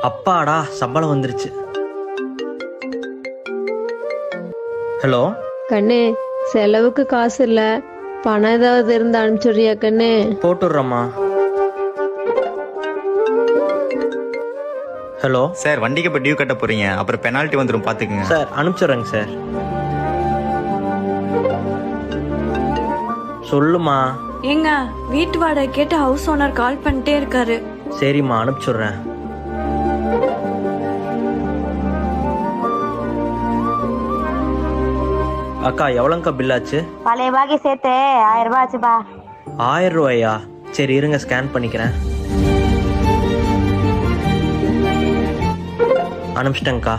அப்பாடா சம்பளம் வந்துருச்சு. ஹலோ கண்ணு, செலவுக்கு காசு இல்ல, பணம் ஏதாவது இருந்து அனுப்பிச்சுடுறியா கண்ணு? போட்டுடுறேம்மா. ஹலோ சார் வண்டிக்கு இப்போ டியூ கட்ட போறீங்க, அப்புறம் பெனால்ட்டி வந்துடும் பார்த்துக்குங்க. சார் அனுப்பிச்சுட்றேங்க சார். சொல்லுமா. ஏங்க, வீட்டு வாடகை கேட்டு ஹவுஸ் ஓனர் கால் பண்ணிட்டே இருக்காரு. சரிம்மா அனுப்பிச்சுட்றேன். அக்கா எவ்வளோங்கக்கா பில் ஆச்சு? பழைய பாக்கி சேர்த்து 1000 ரூபாய் ஆச்சுப்பா. 1000 ரூபாயா? சரி இருங்க ஸ்கேன் பண்ணிக்கிறேன். அனுப்பிச்சிட்டேங்க்கா.